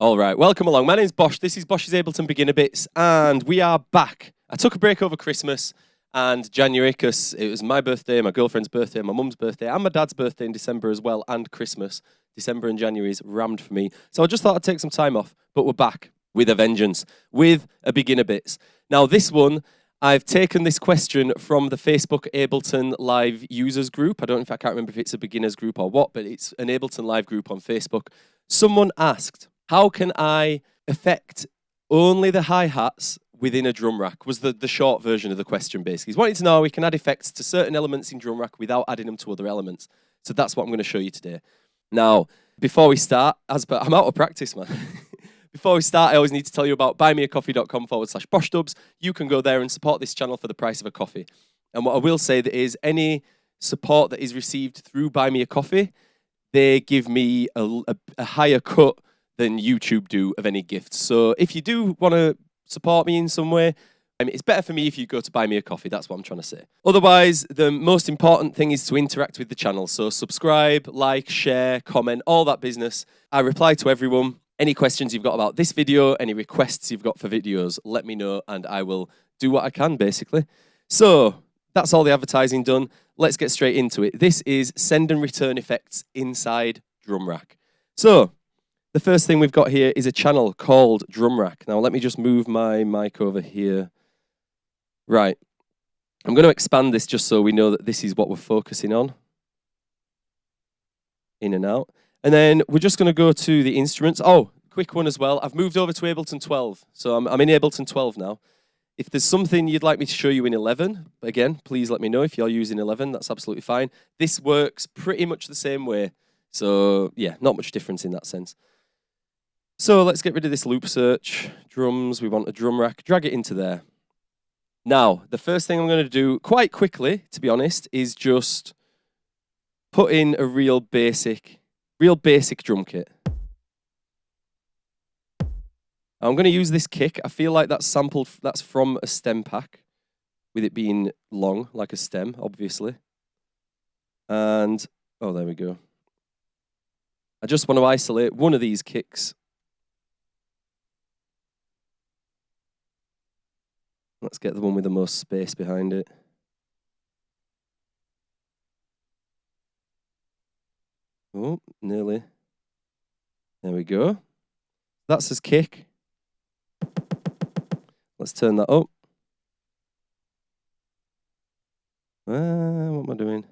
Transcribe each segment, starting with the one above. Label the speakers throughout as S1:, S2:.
S1: All right, welcome along. My name's Bosh. This is Bosh's Ableton Beginner Bits, and we are back. I took a break over Christmas and January because it was my birthday, my girlfriend's birthday, my mum's birthday, and my dad's birthday in December as well, and Christmas. December and January is rammed for me. So I just thought I'd take some time off, but we're back with a vengeance, with a Beginner Bits. Now, this one, I've taken this question from the Facebook Ableton Live users group. I can't remember if it's a beginners group or what, but it's an Ableton Live group on Facebook. Someone asked, how can I affect only the hi-hats within a drum rack? Was the short version of the question, basically. He's wanting to know how we can add effects to certain elements in drum rack without adding them to other elements. So that's what I'm going to show you today. Now, before we start, I'm out of practice, man. Before we start, I always need to tell you about buymeacoffee.com/BoshDubs. You can go there and support this channel for the price of a coffee. And what I will say that is any support that is received through Buy Me a Coffee, they give me a higher cut than YouTube do of any gifts. So if you do want to support me in some way, it's better for me if you go to Buy Me a Coffee. That's what I'm trying to say. Otherwise, the most important thing is to interact with the channel. So subscribe, like, share, comment, all that business. I reply to everyone. Any questions you've got about this video, any requests you've got for videos, let me know and I will do what I can, basically. So that's all the advertising done. Let's get straight into it. This is send and return effects inside Drum Rack. So the first thing we've got here is a channel called Drum Rack. Now, let me just move my mic over here. Right. I'm going to expand this just so we know that this is what we're focusing on. In and out. And then we're just going to go to the instruments. Oh, quick one as well. I've moved over to Ableton 12. So I'm in Ableton 12 now. If there's something you'd like me to show you in 11, again, please let me know if you're using 11. That's absolutely fine. This works pretty much the same way. So, yeah, not much difference in that sense. So let's get rid of this loop search. Drums, we want a drum rack. Drag it into there. Now, the first thing I'm going to do quite quickly, to be honest, is just put in a real basic drum kit. I'm going to use this kick. I feel like that's from a stem pack, with it being long, like a stem, obviously. And, oh, there we go. I just want to isolate one of these kicks. Let's get the one with the most space behind it. Oh, nearly. There we go. That's his kick. Let's turn that up. What am I doing?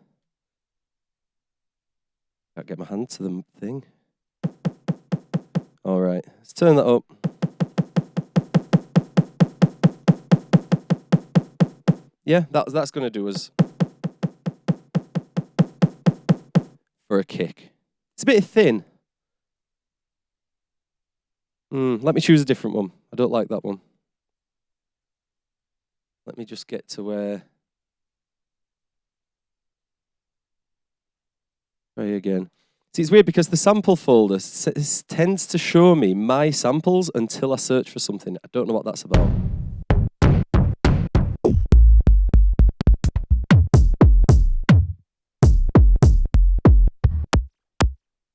S1: Can't get my hand to the thing. All right, let's turn that up. Yeah, that's going to do us for a kick. It's a bit thin. Let me choose a different one. I don't like that one. Let me just get to where... Try again. See, it's weird because the sample folder tends to show me my samples until I search for something. I don't know what that's about.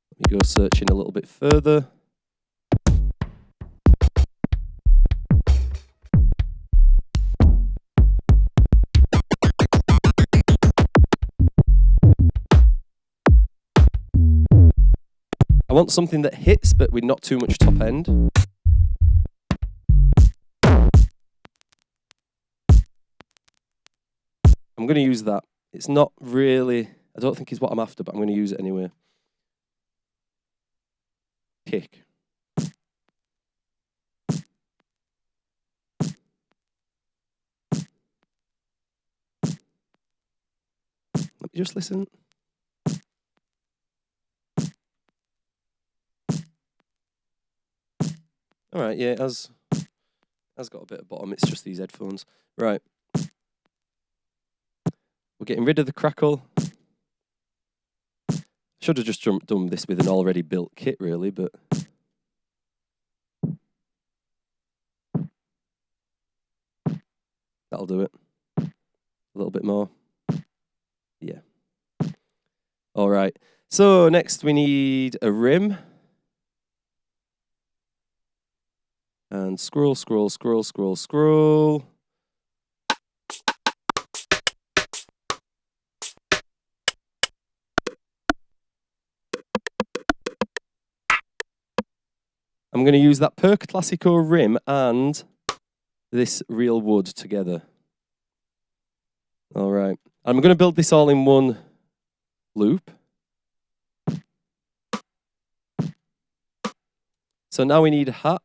S1: Let me go searching a little bit further. I want something that hits, but with not too much top end. I'm going to use that. It's not really, I don't think it's what I'm after, but I'm going to use it anyway. Kick. Let me just listen. All right, yeah, it has got a bit of bottom. It's just these headphones. Right. We're getting rid of the crackle. Should have just done this with an already built kit, really, but... That'll do it. A little bit more. Yeah. All right. So next we need a rim. and scroll, scroll, scroll, scroll, scroll. I'm going to use that Per Classico rim and this real wood together. All right. I'm going to build this all in one loop. So now we need a hat.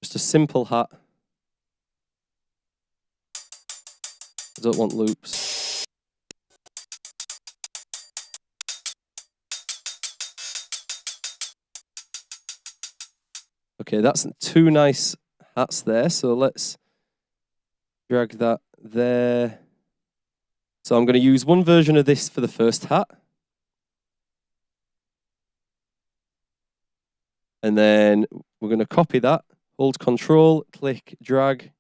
S1: Just a simple hat. I don't want loops. Okay, that's 2 nice hats there. So let's drag that there. So I'm going to use one version of this for the first hat. And then we're going to copy that, hold Control, click, drag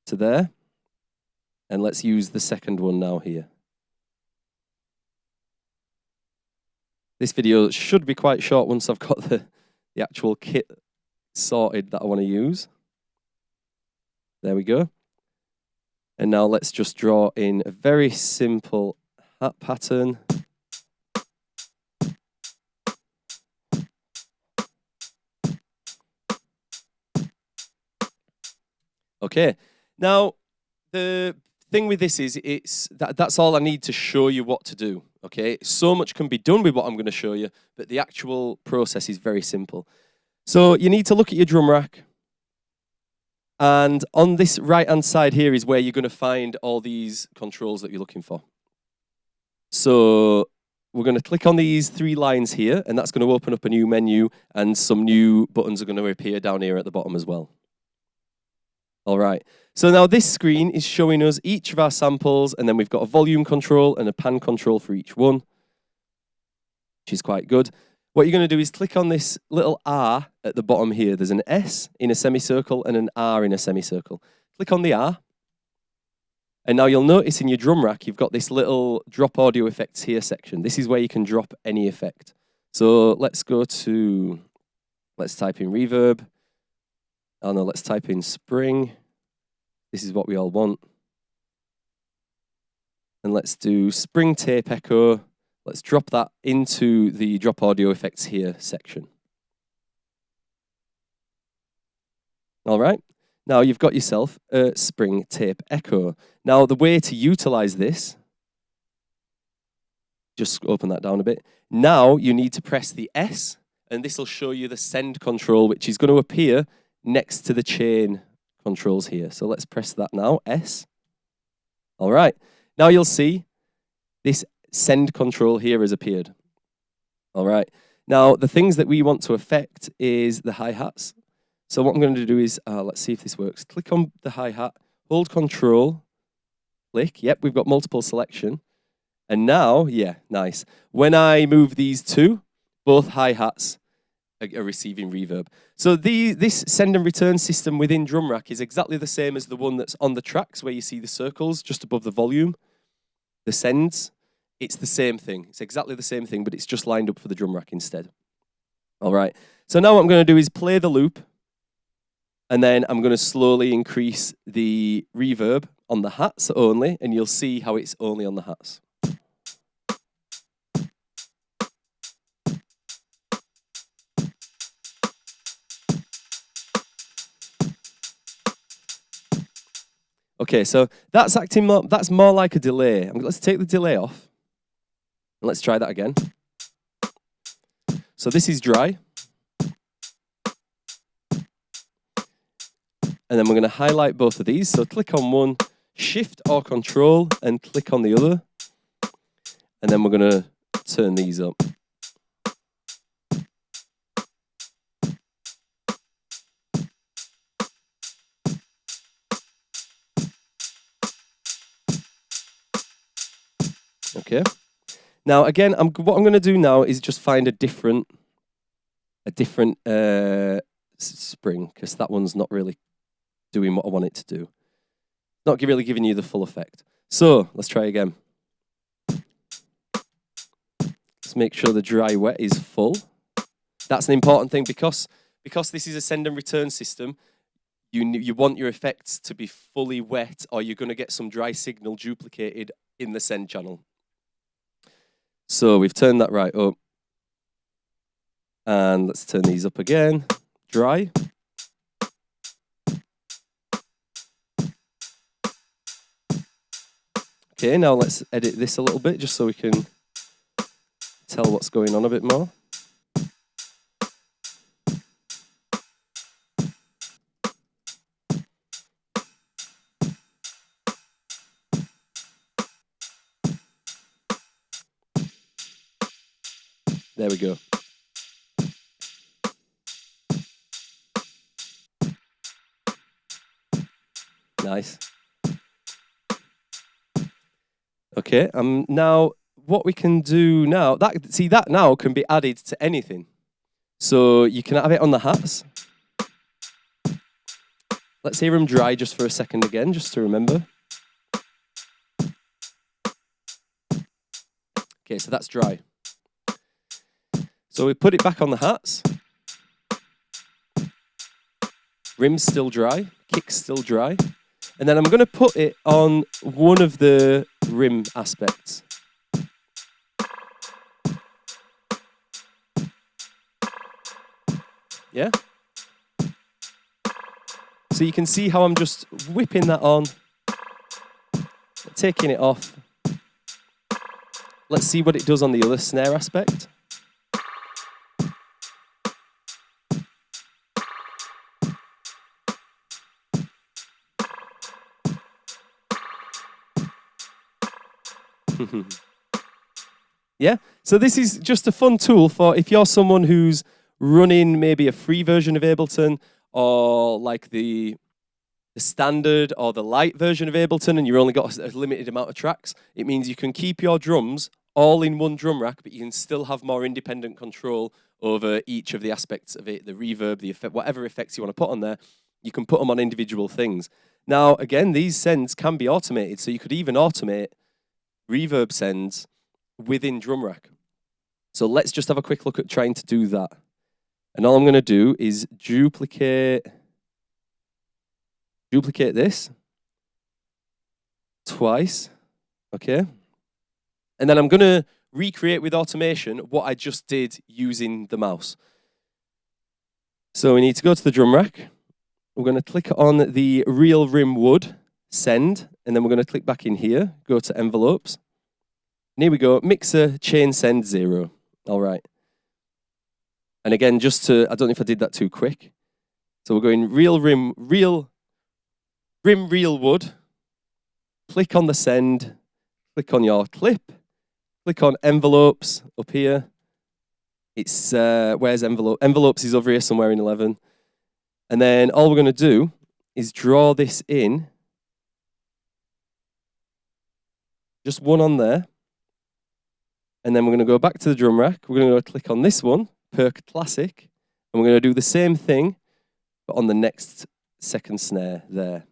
S1: to there. And let's use the second one now here. This video should be quite short once I've got the actual kit sorted that I want to use. There we go. And now let's just draw in a very simple hat pattern. Okay, now the thing with this is that's all I need to show you what to do. Okay, so much can be done with what I'm going to show you, but the actual process is very simple. So you need to look at your drum rack. And on this right-hand side here is where you're going to find all these controls that you're looking for. So we're going to click on these 3 lines here, and that's going to open up a new menu, and some new buttons are going to appear down here at the bottom as well. All right. So now this screen is showing us each of our samples, and then we've got a volume control and a pan control for each one, which is quite good. What you're going to do is click on this little R at the bottom here. There's an S in a semicircle and an R in a semicircle. Click on the R. And now you'll notice in your drum rack, you've got this little drop audio effects here section. This is where you can drop any effect. So let's type in reverb. Oh no, let's type in spring. This is what we all want. And let's do spring tape echo. Let's drop that into the drop audio effects here section. All right. Now you've got yourself a spring tape echo. Now the way to utilize this, just open that down a bit. Now you need to press the S, and this will show you the send control, which is going to appear next to the chain controls here. So let's press that now, S. All right. Now you'll see this send control here has appeared. All right. Now the things that we want to affect is the hi-hats. So what I'm going to do is, let's see if this works. Click on the hi-hat, hold Control, click. Yep, we've got multiple selection. And now, yeah, nice. When I move these 2, both hi-hats are receiving reverb. So this send and return system within drum rack is exactly the same as the one that's on the tracks where you see the circles just above the volume. The sends, it's the same thing. It's exactly the same thing, but it's just lined up for the drum rack instead. All right. So now what I'm going to do is play the loop, and then I'm going to slowly increase the reverb on the hats only, and you'll see how it's only on the hats. Okay, so that's more like a delay. Let's take the delay off, and let's try that again. So this is dry. And then we're going to highlight both of these. So click on one, Shift or Control, and click on the other. And then we're going to turn these up. Okay. Now again, what I'm going to do now is just find a different spring, because that one's not really doing what I want it to do. Not really giving you the full effect. So let's try again. Let's make sure the dry wet is full. That's an important thing because this is a send and return system. You want your effects to be fully wet, or you're going to get some dry signal duplicated in the send channel. So we've turned that right up. And let's turn these up again. Dry. Okay, now let's edit this a little bit just so we can tell what's going on a bit more. There we go. Nice. Okay, now what we can do now, that now can be added to anything. So you can have it on the hats. Let's hear them dry just for a second again, just to remember. Okay, so that's dry. So we put it back on the hats. Rim's still dry, kick's still dry. And then I'm going to put it on one of the rim aspects. Yeah? So you can see how I'm just whipping that on, taking it off. Let's see what it does on the other snare aspect. Yeah, so this is just a fun tool for if you're someone who's running maybe a free version of Ableton or like the standard or the light version of Ableton and you've only got a limited amount of tracks. It means you can keep your drums all in one drum rack, but you can still have more independent control over each of the aspects of it, the reverb, the effect, whatever effects you want to put on there, you can put them on individual things. Now, again, these sends can be automated, so you could even automate reverb sends within drum rack. So let's just have a quick look at trying to do that. And all I'm going to do is duplicate this twice, okay? And then I'm going to recreate with automation what I just did using the mouse. So we need to go to the drum rack. We're going to click on the real rim wood, send, and then we're going to click back in here, go to envelopes. And here we go, mixer, chain send 0. All right. And again, just to, I don't know if I did that too quick. So we're going real wood, click on the send, click on your clip, click on envelopes up here. It's, where's envelope? Envelopes is over here somewhere in 11. And then all we're going to do is draw this in. Just one on there. And then we're going to go back to the drum rack. We're going to go click on this one, Perk Classic. And we're going to do the same thing, but on the next second snare there.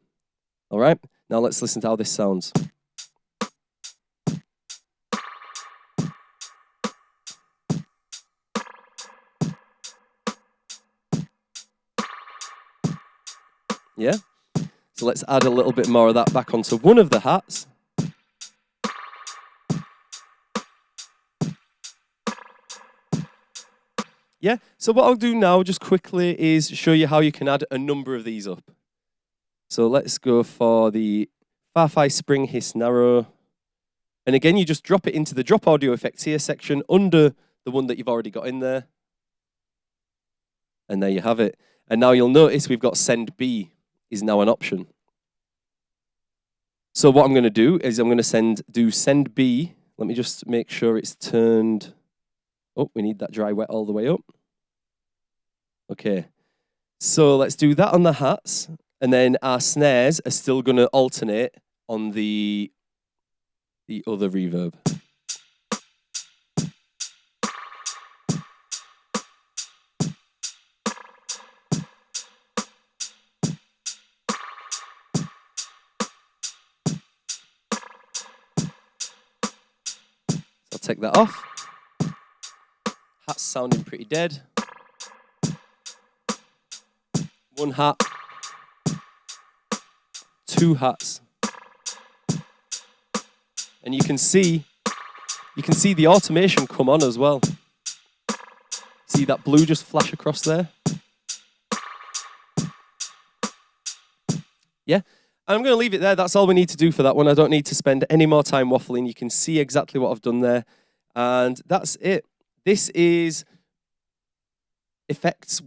S1: All right? Now let's listen to how this sounds. Yeah? So let's add a little bit more of that back onto one of the hats. Yeah, so what I'll do now just quickly is show you how you can add a number of these up. So let's go for the Farfai Spring Hiss Narrow. And again, you just drop it into the Drop Audio Effects here section under the one that you've already got in there. And there you have it. And now you'll notice we've got Send B is now an option. So what I'm going to do is I'm going to do Send B. Let me just make sure it's turned. Oh, we need that dry wet all the way up. Okay, so let's do that on the hats, and then our snares are still going to alternate on the other reverb. So I'll take that off. That's sounding pretty dead. One hat. Two hats. And you can see the automation come on as well. See that blue just flash across there? Yeah. I'm going to leave it there. That's all we need to do for that one. I don't need to spend any more time waffling. You can see exactly what I've done there. And that's it. This is effects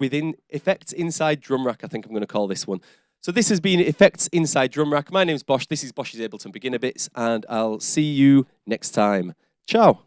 S1: inside drum rack, I think I'm going to call this one. So this has been Effects Inside Drum Rack. My name's Bosh. This is Bosh's Ableton Beginner Bits, and I'll see you next time. Ciao.